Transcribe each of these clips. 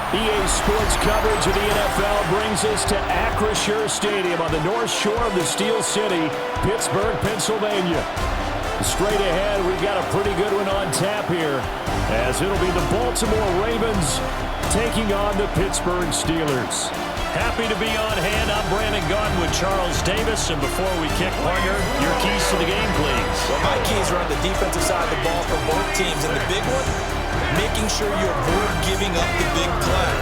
EA Sports coverage of the NFL brings us to Acrisure Stadium on the north shore of the Steel City, Pittsburgh, Pennsylvania. Straight ahead, we've got a pretty good one on tap here, as it'll be the Baltimore Ravens taking on the Pittsburgh Steelers. Happy to be on hand. I'm Brandon Gaudin with Charles Davis. And before we kick, partner, your keys to the game, please. Well, my keys are on the defensive side of the ball for both teams. And the big one, making sure you avoid giving up the big play.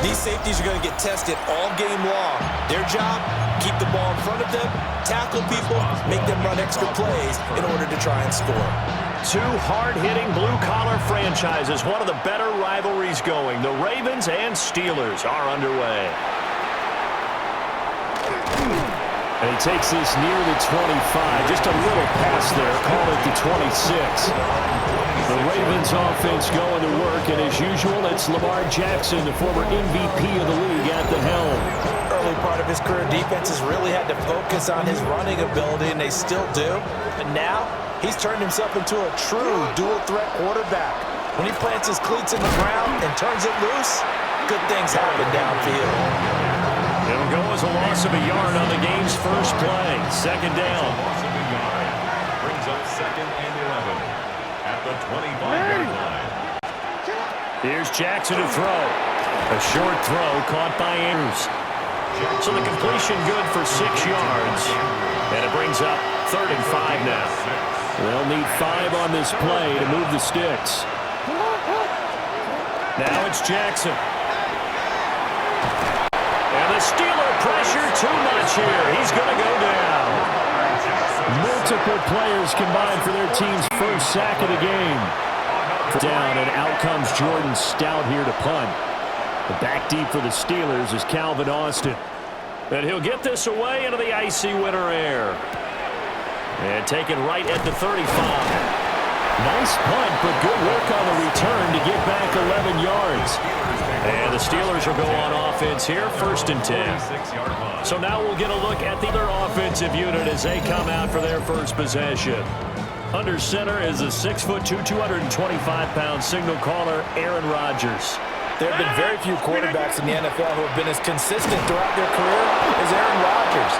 These safeties are going to get tested all game long. Their job, keep the ball in front of them, tackle people, make them run extra plays in order to try and score. Two hard-hitting blue-collar franchises, one of the better rivalries going. The Ravens and Steelers are underway. And he takes this near the 25. Just a little pass there. Call it the 26. The Ravens offense going to work, and as usual, it's Lamar Jackson, the former MVP of the league, at the helm. Early part of his career, defenses really had to focus on his running ability, and they still do. But now, he's turned himself into a true dual-threat quarterback. When he plants his cleats in the ground and turns it loose, good things happen downfield. It'll go as a loss of a yard on the game's first play. Second down. Loss of a yard. Brings up 2nd and 11 at the 25-yard line. Here's Jackson to throw. A short throw caught by Andrews. So the completion good for 6 yards. And it brings up 3rd and 5 now. They'll need 5 on this play to move the sticks. Now it's Jackson. And the Steeler pressure too much here. He's going to go down. Multiple players combined for their team's first sack of the game. Down, and out comes Jordan Stout here to punt. The back deep for the Steelers is Calvin Austin. And he'll get this away into the icy winter air. And taken right at the 35. Nice punt, but good work on the return to get back 11 yards. And the Steelers will go on offense here, 1st and 10. So now we'll get a look at the other offensive unit as they come out for their first possession. Under center is a 6'2", 225-pound signal caller, Aaron Rodgers. There have been very few quarterbacks in the NFL who have been as consistent throughout their career as Aaron Rodgers.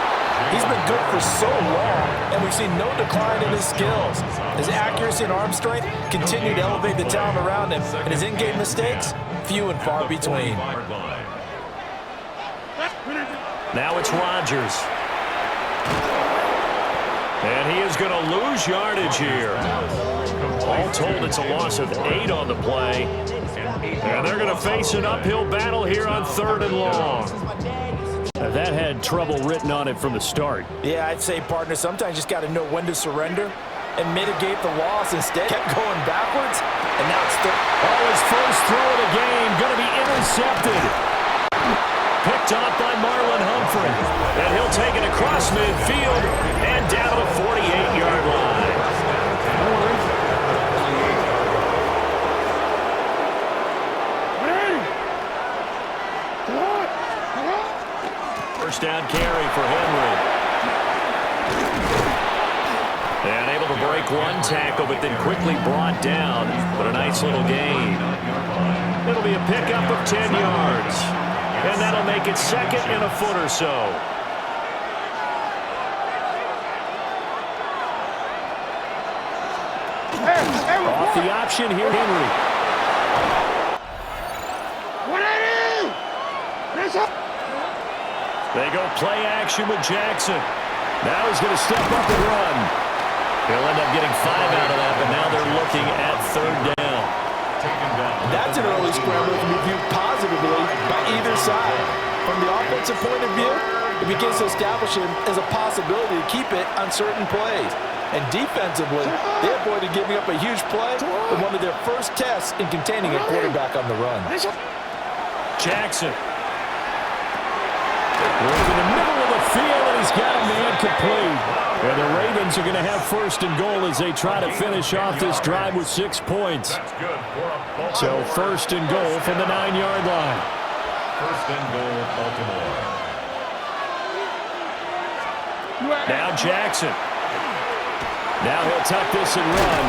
He's been good for so long, and we've seen no decline in his skills. His accuracy and arm strength continue to elevate the talent around him, and his in-game mistakes, few and far between. Now it's Rodgers. And he is going to lose yardage here. All told, it's a loss of 8 on the play. And they're going to face an uphill battle here on 3rd and long. That had trouble written on it from the start. Yeah, I'd say, partner, sometimes you just got to know when to surrender and mitigate the loss. Instead, kept going backwards, and now it's his first throw of the game going to be intercepted. Picked up by Marlon Humphrey. And he'll take it across midfield and down to the 48-yard line. First down carry for Henry. And able to break one tackle, but then quickly brought down. But a nice little gain. It'll be a pickup of 10 yards. And that'll make it 2nd and a foot or so. Off the option here, Henry. They go play action with Jackson. Now he's going to step up and run. He'll end up getting 5 out of that, but now they're looking at 3rd down. That's an early scramble that can be viewed positively by either side. From the offensive point of view, it begins to establish him as a possibility to keep it on certain plays. And defensively, they avoided giving up a huge play in one of their first tests in containing a quarterback on the run. Jackson. Goes in the middle of the field, and he's got a man complete. And the Ravens are going to have 1st and goal as they try to finish off this drive with 6 points. So 1st and goal from the 9-yard line. 1st and goal, Baltimore. Now Jackson. Now he'll tuck this and run.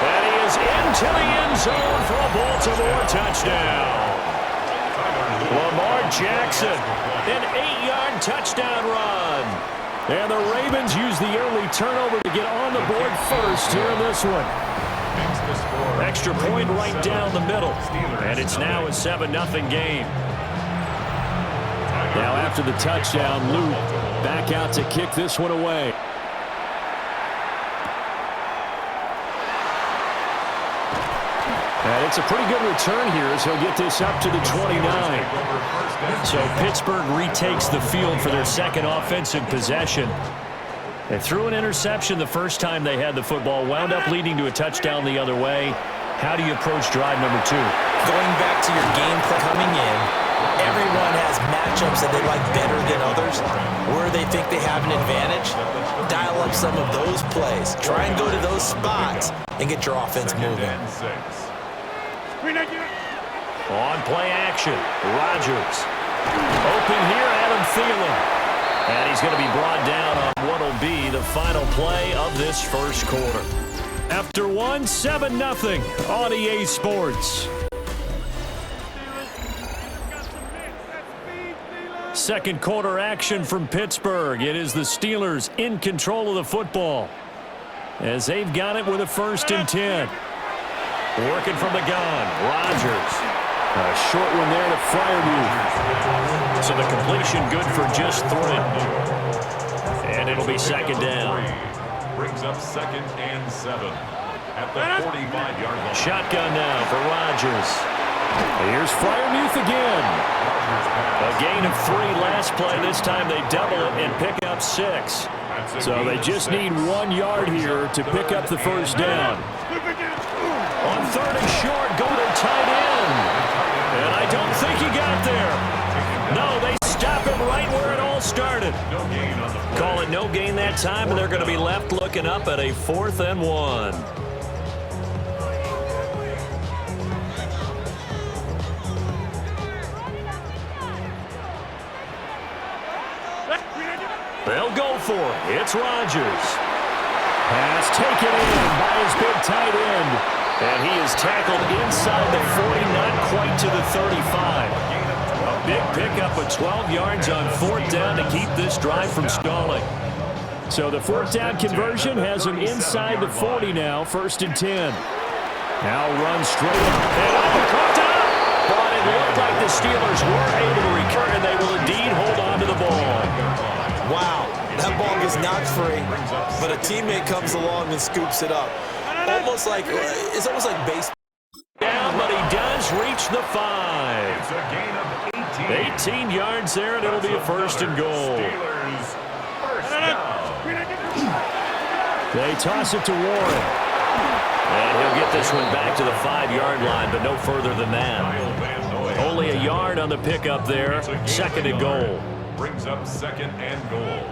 And he is into the end zone for a Baltimore touchdown. Jackson, an 8-yard touchdown run. And the Ravens use the early turnover to get on the board first here in this one. Extra point right down the middle. And it's now a 7-0 game. Now after the touchdown, Luke back out to kick this one away. And it's a pretty good return here as he'll get this up to the 29. So Pittsburgh retakes the field for their second offensive possession. They threw an interception the first time they had the football, wound up leading to a touchdown the other way. How do you approach drive number 2? Going back to your game plan coming in, everyone has matchups that they like better than others. Where they think they have an advantage, dial up some of those plays. Try and go to those spots and get your offense moving. On play action, Rodgers. Open here, Adam Thielen. And he's going to be brought down on what will be the final play of this first quarter. After 7-0 on EA Sports. Second quarter action from Pittsburgh. It is the Steelers in control of the football as they've got it with a 1st and 10. Working from the gun, Rodgers. A short one there to Freiermuth. So the completion good for just 3. And it'll be 2nd down. Brings up 2nd and 7 at the 45-yard line. Shotgun now for Rodgers. Here's Freiermuth again. A gain of 3 last play. This time they double it and pick up 6. So they just need 1 yard here to pick up the 1st down. On 3rd and short, go to tight end. And I don't think he got there. No, they stop him right where it all started. Call it no gain that time, and they're going to be left looking up at a 4th and 1. They'll go for it. It's Rodgers. Pass taken in by his big tight end. And he is tackled inside the 40, not quite to the 35. A big pickup of 12 yards on 4th down to keep this drive from stalling. So the 4th down conversion has him inside the 40 now, 1st and 10. Now runs straight up. And caught up! But it looked like the Steelers were able to recover, and they will indeed hold on to the ball. Wow, that ball gets knocked free, but a teammate comes along and scoops it up. It's almost like baseball. Down, but he does reach the 5. It's a gain of 18 yards there, and it'll be a 1st and goal. They toss it to Warren. And he'll get this one back to the 5-yard line, but no further than that. Only a yard on the pickup there. 2nd and goal. Brings up 2nd and goal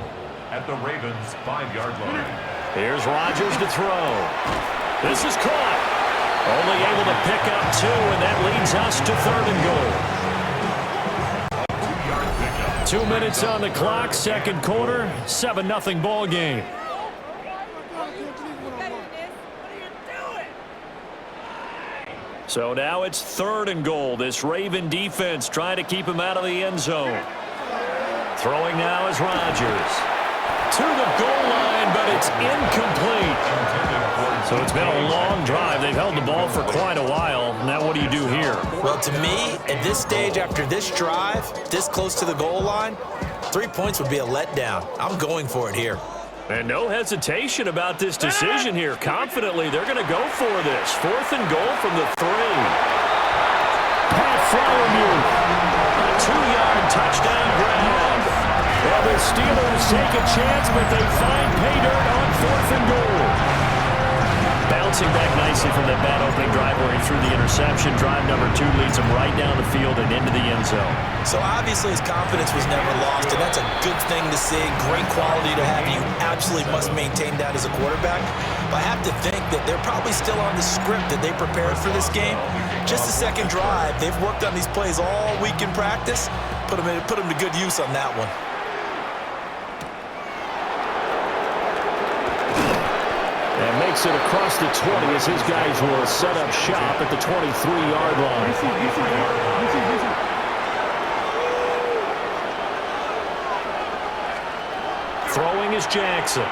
at the Ravens' 5-yard line. Here's Rodgers to throw. This is caught. Only able to pick up 2, and that leads us to 3rd and goal. 2 minutes on the clock, 2nd quarter, 7-0 ball game. So now it's 3rd and goal. This Raven defense trying to keep him out of the end zone. Throwing now is Rodgers. To the goal line, but it's incomplete. So it's been a long drive. They've held the ball for quite a while. Now what do you do here? Well, to me, at this stage, after this drive, this close to the goal line, 3 points would be a letdown. I'm going for it here. And no hesitation about this decision here. Confidently, they're going to go for this. 4th and goal from the 3. Pat Freiermuth. A 2-yard touchdown grab. Well, the Steelers take a chance, but they find pay dirt on 4th and goal. Bouncing back nicely from that bad opening drive where he threw the interception. Drive number 2 leads him right down the field and into the end zone. So obviously his confidence was never lost, and that's a good thing to see. Great quality to have. You absolutely must maintain that as a quarterback. But I have to think that they're probably still on the script that they prepared for this game. Just the 2nd drive. They've worked on these plays all week in practice. Put them to good use on that one. And makes it across the 20 as his guys will set up shop at the 23-yard line. is Jackson.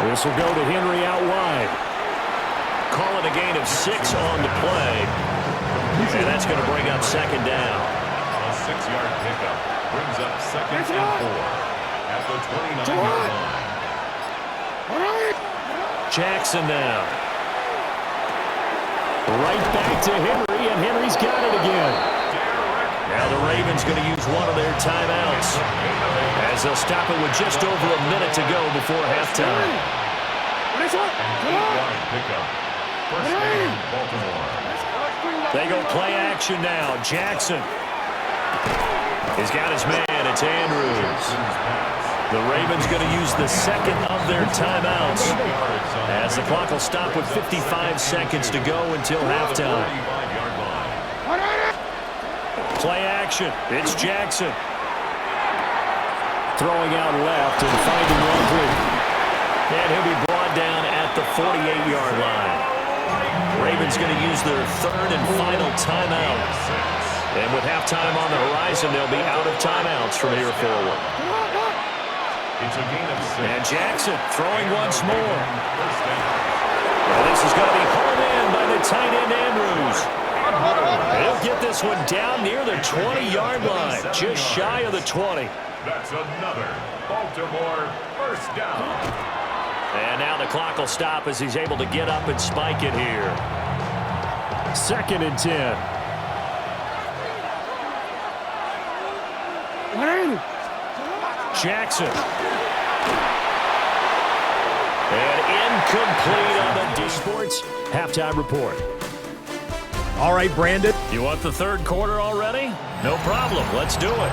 This will go to Henry out wide. Calling a gain of 6 on the play. And that's going to bring up second down. A 6-yard pickup brings up second and 4 at the 29-yard line. Jackson now. Right back to Henry, and Henry's got it again. Now the Ravens going to use one of their timeouts as they'll stop it with just over a minute to go before halftime. An 8-yard pickup. First down, Baltimore. They go play action now. Jackson. He's got his man. It's Andrews. The Ravens going to use the second of their timeouts as the clock will stop with 55 seconds to go until halftime. Play action. It's Jackson. Throwing out left and finding Landry. And he'll be brought down at the 48-yard line. Ravens going to use their third and final timeout. And with halftime on the horizon, they'll be out of timeouts from here forward. It's a gain of 6. And Jackson throwing once more. Well, this is going to be hauled in by the tight end Andrews. He'll get this one down near the 20-yard line, just shy of the 20. That's another Baltimore first down. And now the clock will stop as he's able to get up and spike it here. Second and 10. Jackson. And incomplete on the D-Sports halftime report. All right, Brandon. You want the third quarter already? No problem. Let's do it.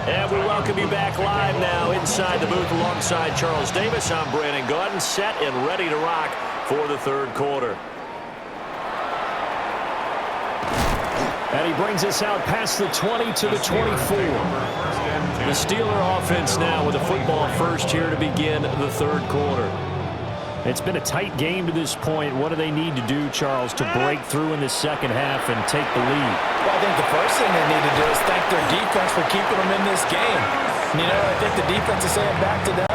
And we welcome you back live now inside the booth alongside Charles Davis. I'm Brandon Gaudin, set and ready to rock for the third quarter. And he brings us out past the 20 to the 24. The Steeler offense now with a football first here to begin the third quarter. It's been a tight game to this point. What do they need to do, Charles, to break through in the second half and take the lead? Well, I think the first thing they need to do is thank their defense for keeping them in this game. You know, I think the defense is saying back to them,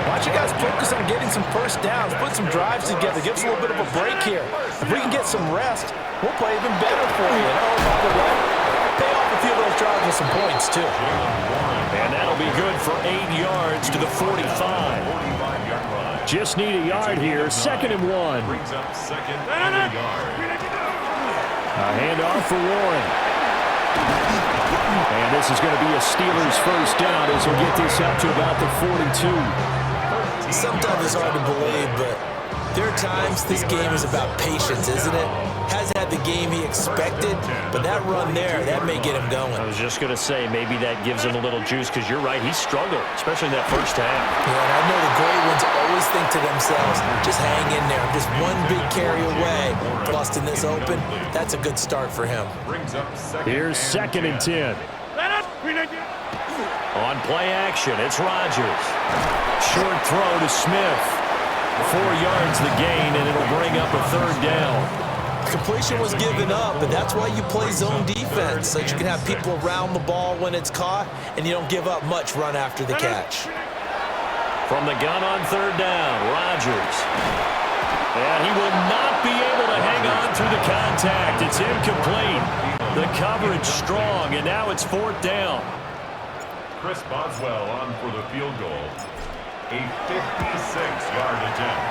why don't you guys focus on getting some first downs, put some drives together, give us a little bit of a break here. If we can get some rest, we'll play even better for you. And oh, by the way, pay off a few of those drives with some points, too. And that'll be good for 8 yards to the 45. Just need a yard here. Second and 1. Brings up second and a yard. A handoff for Warren. And this is going to be a Steelers first down as we'll get this out to about the 42. Sometimes it's hard to believe, but there are times this game is about patience, isn't it? Hasn't had the game he expected, but that run there, that may get him going. I was just going to say, maybe that gives him a little juice, because you're right, he struggled, especially in that first half. Yeah, and I know the great ones always think to themselves, just hang in there. Just one big carry away, busting this open. That's a good start for him. Brings up second. Here's second and 10. On play action, it's Rodgers. Short throw to Smith. 4 yards the gain, and it'll bring up a third down. Completion was given up, but that's why you play zone defense, so that you can have people around the ball when it's caught, and you don't give up much run after the catch. From the gun on third down, Rodgers. And he will not be able to hang on through the contact. It's incomplete. The coverage strong, and now it's fourth down. Chris Boswell on for the field goal. A 56-yard attempt.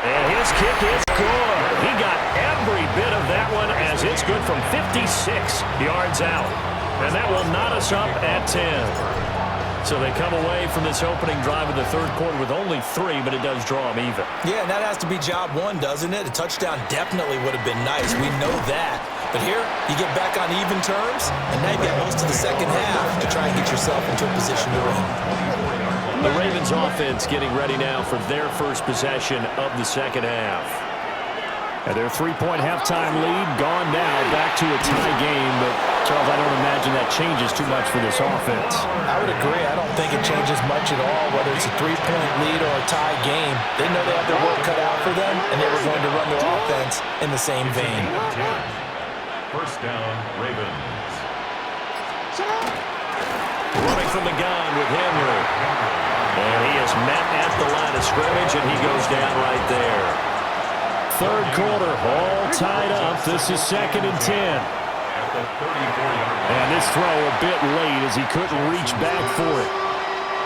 And his kick is good. He got every bit of that one as it's good from 56 yards out. And that will knot us up at 10. So they come away from this opening drive of the third quarter with only 3, but it does draw them even. Yeah, and that has to be job one, doesn't it? A touchdown definitely would have been nice. We know that. But here, you get back on even terms, and now you've got most of the second half to try and get yourself into a position to win. The Ravens offense getting ready now for their first possession of the second half. And their 3-point halftime lead gone now, back to a tie game. But, Charles, I don't imagine that changes too much for this offense. I would agree. I don't think it changes much at all, whether it's a 3-point lead or a tie game. They know they have their work cut out for them, and they were going to run their offense in the same vein. First down, Ravens. Running from the gun with Henry. And he is met at the line of scrimmage, and he goes down right there. Third quarter, all tied up. This is 2nd and 10. And this throw a bit late as he couldn't reach back for it.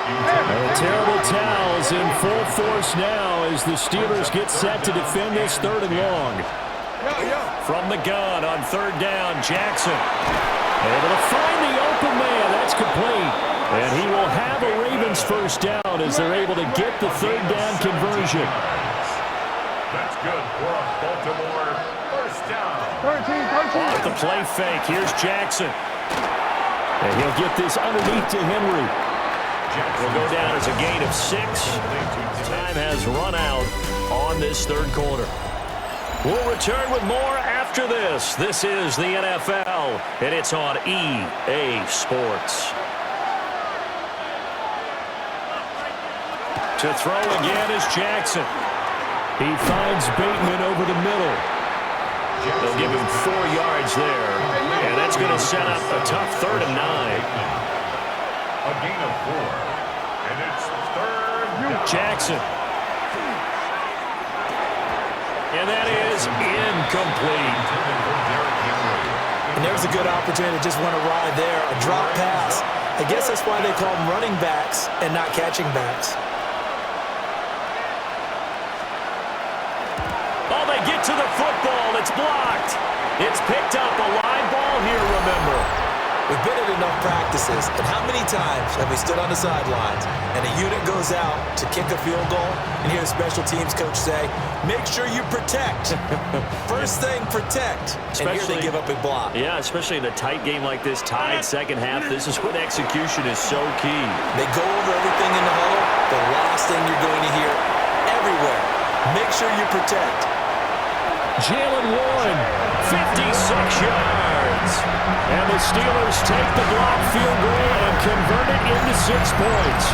A terrible towels in full force now as the Steelers get set to defend this 3rd and long. From the gun on 3rd down, Jackson. Able to find the open man. That's complete. And he will have a Ravens first down as they're able to get the 3rd down conversion. That's good for a Baltimore first down. Off the play fake. Here's Jackson. And he'll get this underneath to Henry. Will go down as a gain of 6. Time has run out on this 3rd quarter. We'll return with more after this. This is the NFL, and it's on EA Sports. To throw again is Jackson. He finds Bateman over the middle. They'll give him 4 yards there, and that's going to set up a tough 3rd and 9. A gain of 4, and it's 3rd down. Jackson. And that is incomplete. And there's a good opportunity to just want to ride there. A drop pass. I guess that's why they call them running backs and not catching backs. Oh, they get to the football. It's blocked. It's picked up. A live ball here, remember. We've been at enough practices, and how many times have we stood on the sidelines and a unit goes out to kick a field goal and hear the special teams coach say, make sure you protect. First thing, protect. And here they give up a block. Yeah, especially in a tight game like this, tied second half. This is when execution is so key. They go over everything in the huddle. The last thing you're going to hear everywhere, make sure you protect. Jalen Warren, 56 yards. And the Steelers take the blocked field goal and convert it into 6 points.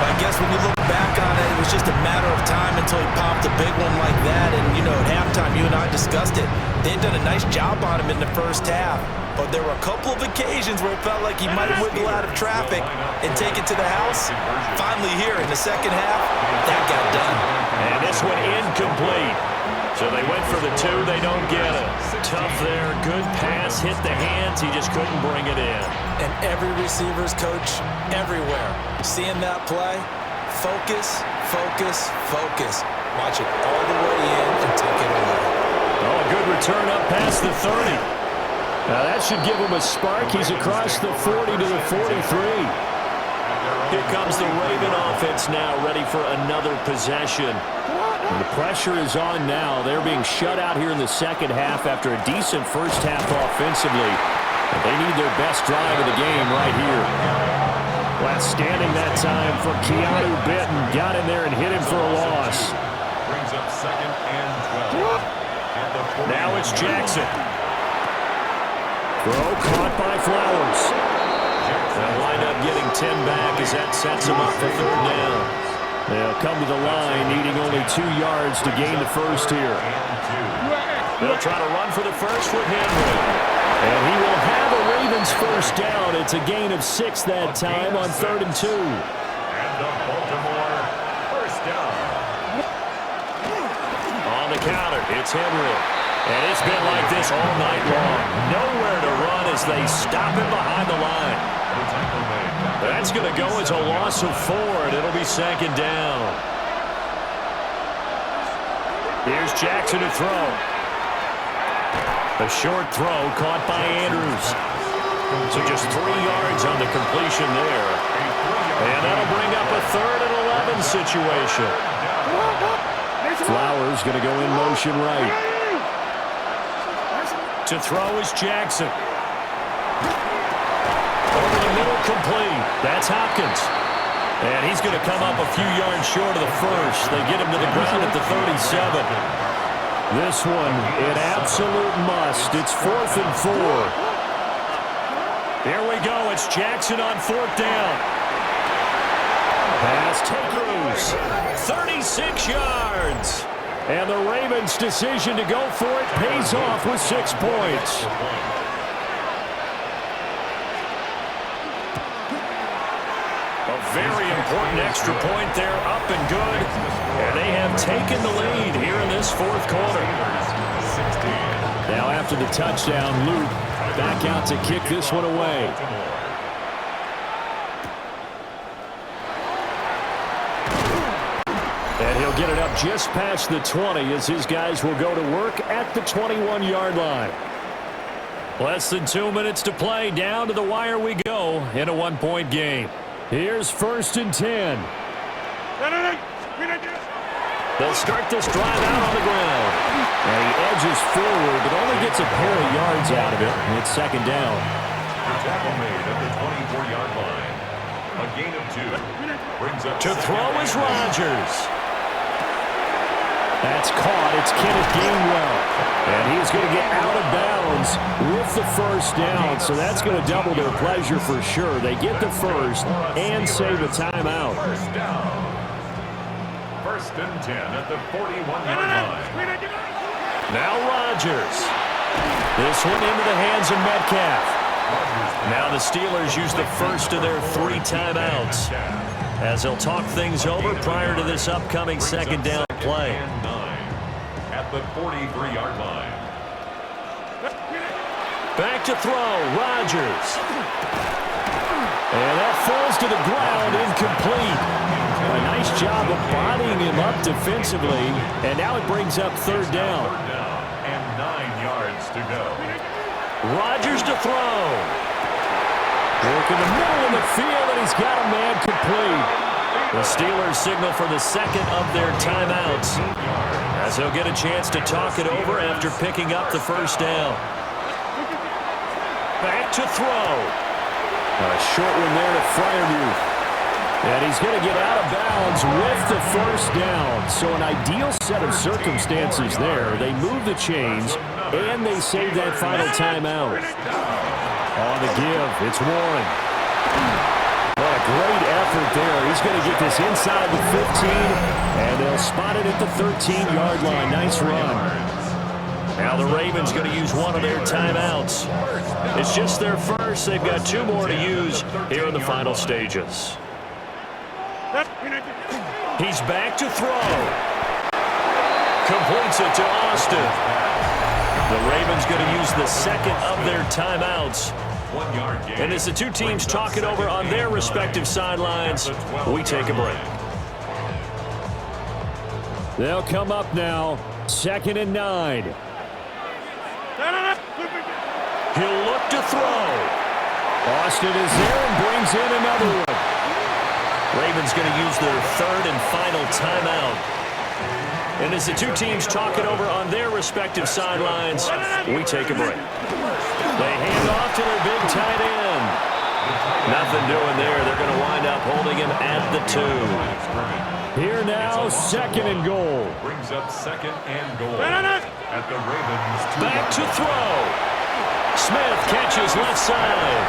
I guess when you look back on it, it was just a matter of time until he popped a big one like that. And, you know, at halftime, you and I discussed it. They'd done a nice job on him in the first half. But there were a couple of occasions where it felt like he might wiggle out of traffic and take it to the house. Finally here in the second half, that got done. And this one incomplete. So they went for the 2, they don't get it. Tough there, good pass, hit the hands, he just couldn't bring it in. And every receiver's coach everywhere, seeing that play, focus, focus, focus. Watch it all the way in and take it away. Oh, a good return up past the 30. Now that should give him a spark. He's across the 40 to the 43. Here comes the Raven offense now, ready for another possession. And the pressure is on now. They're being shut out here in the second half after a decent first half offensively. But they need their best drive of the game right here. Last standing that time from Keanu Benton. Got in there and hit him for a loss. Brings up 2nd and 12. Now it's Jackson. Throw caught by Flowers. They'll wind up getting 10 back as that sets him up for 3rd down. They'll come to the line needing only 2 yards to gain the first here. They'll try to run for the first with Henry. And he will have a Ravens first down. It's a gain of 6 that time on 3rd and 2. And the Baltimore first down. On the counter, it's Henry. And it's been like this all night long. Nowhere to run as they stop him behind the line. That's going to go as a loss of 4, and it'll be 2nd down. Here's Jackson to throw. A short throw caught by Andrews. So just 3 yards on the completion there. And that'll bring up a 3rd and 11 situation. Flowers going to go in motion right. To throw is Jackson. Over the middle, complete. That's Hopkins. And he's going to come up a few yards short of the first. They get him to the ground at the 37. This one, an absolute must. It's 4th and 4. Here we go. It's Jackson on 4th down. Pass takeaways. 36 yards. And the Ravens' decision to go for it pays off with 6 points. very important extra point there, up and good. And they have taken the lead here in this fourth quarter. Now after the touchdown, Luke back out to kick this one away. And he'll get it up just past the 20 as his guys will go to work at the 21-yard line. Less than 2 minutes to play. Down to the wire we go in a one-point game. Here's 1st and 10. They'll start this drive out on the ground. And he edges forward, but only gets a pair of yards out of it. And it's 2nd down. The tackle made at the 24-yard line. A gain of 2. Brings up to throw is Rodgers. That's caught. It's Kenneth Gainwell. And he's going to get out of bounds with the 1st down. So that's going to double their pleasure for sure. They get the 1st and save a timeout. 1st down. 1st and 10 at the 41-yard line. Now Rodgers. This one into the hands of Metcalf. Now the Steelers use the first of their 3 timeouts as they'll talk things over prior to this upcoming 2nd down play. At the 43-yard line. Back to throw, Rodgers. And that falls to the ground, incomplete. A nice job of bodying him up defensively, and now it brings up 3rd down. And 9 yards to go. Rodgers to throw. Work in the middle of the field, and he's got a man complete. The Steelers signal for the 2nd of their timeouts as they'll get a chance to talk it over after picking up the 1st down. Back to throw. A short one there to Freiermuth. And he's going to get out of bounds with the 1st down. So an ideal set of circumstances there. They move the chains, and they save that final timeout. On the give, it's Warren. What a great effort there. He's going to get this inside the 15, and they'll spot it at the 13-yard line. Nice run. Now the Ravens going to use one of their timeouts. It's just their first. They've got 2 more to use here in the final stages. He's back to throw. Completes it to Austin. The Ravens going to use the 2nd of their timeouts. 1 yard gain. And as the 2 teams talk it over on their respective sidelines, we take a break. They'll come up now, 2nd and 9. He'll look to throw. Austin is there and brings in another one. Ravens going to use their 3rd and final timeout. And as the 2 teams talk it over on their respective sidelines, we take a break. They hand off to their big tight end. Nothing doing there. They're going to wind up holding him at the 2. Here now, 2nd and goal. Brings up 2nd and goal. At the Ravens. Back to throw. Smith catches left side.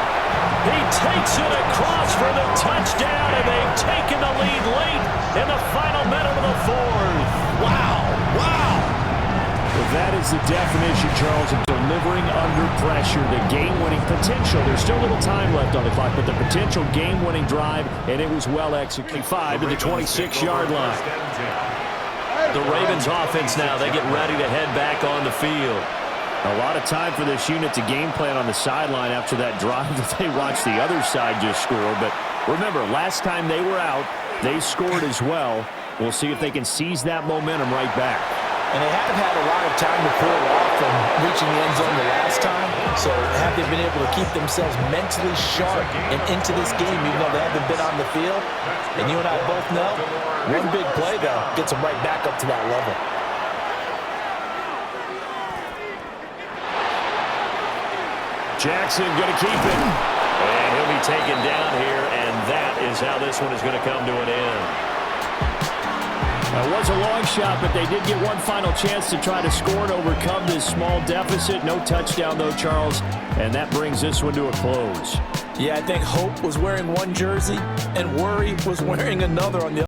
He takes it across for the touchdown, and they've taken the lead late in the final minute of the 4th. Wow. Well, that is the definition, Charles, of delivering under pressure. The game-winning potential. There's still a little time left on the clock, but the potential game-winning drive, and it was well executed. 5 to the 26-yard line. The Ravens offense now, they get ready to head back on the field. A lot of time for this unit to game plan on the sideline after that drive that they watched the other side just score. But remember, last time they were out, they scored as well. We'll see if they can seize that momentum right back. And they haven't had a lot of time to pull it off from reaching the end zone the last time. So have they been able to keep themselves mentally sharp and into this game, even though they haven't been on the field? And you and I both know, one big play, though, gets them right back up to that level. Jackson going to keep it. And he'll be taken down here, and that is how this one is going to come to an end. It was a long shot, but they did get one final chance to try to score and overcome this small deficit. No touchdown, though, Charles, and that brings this one to a close. Yeah, I think Hope was wearing one jersey, and Worry was wearing another on the other.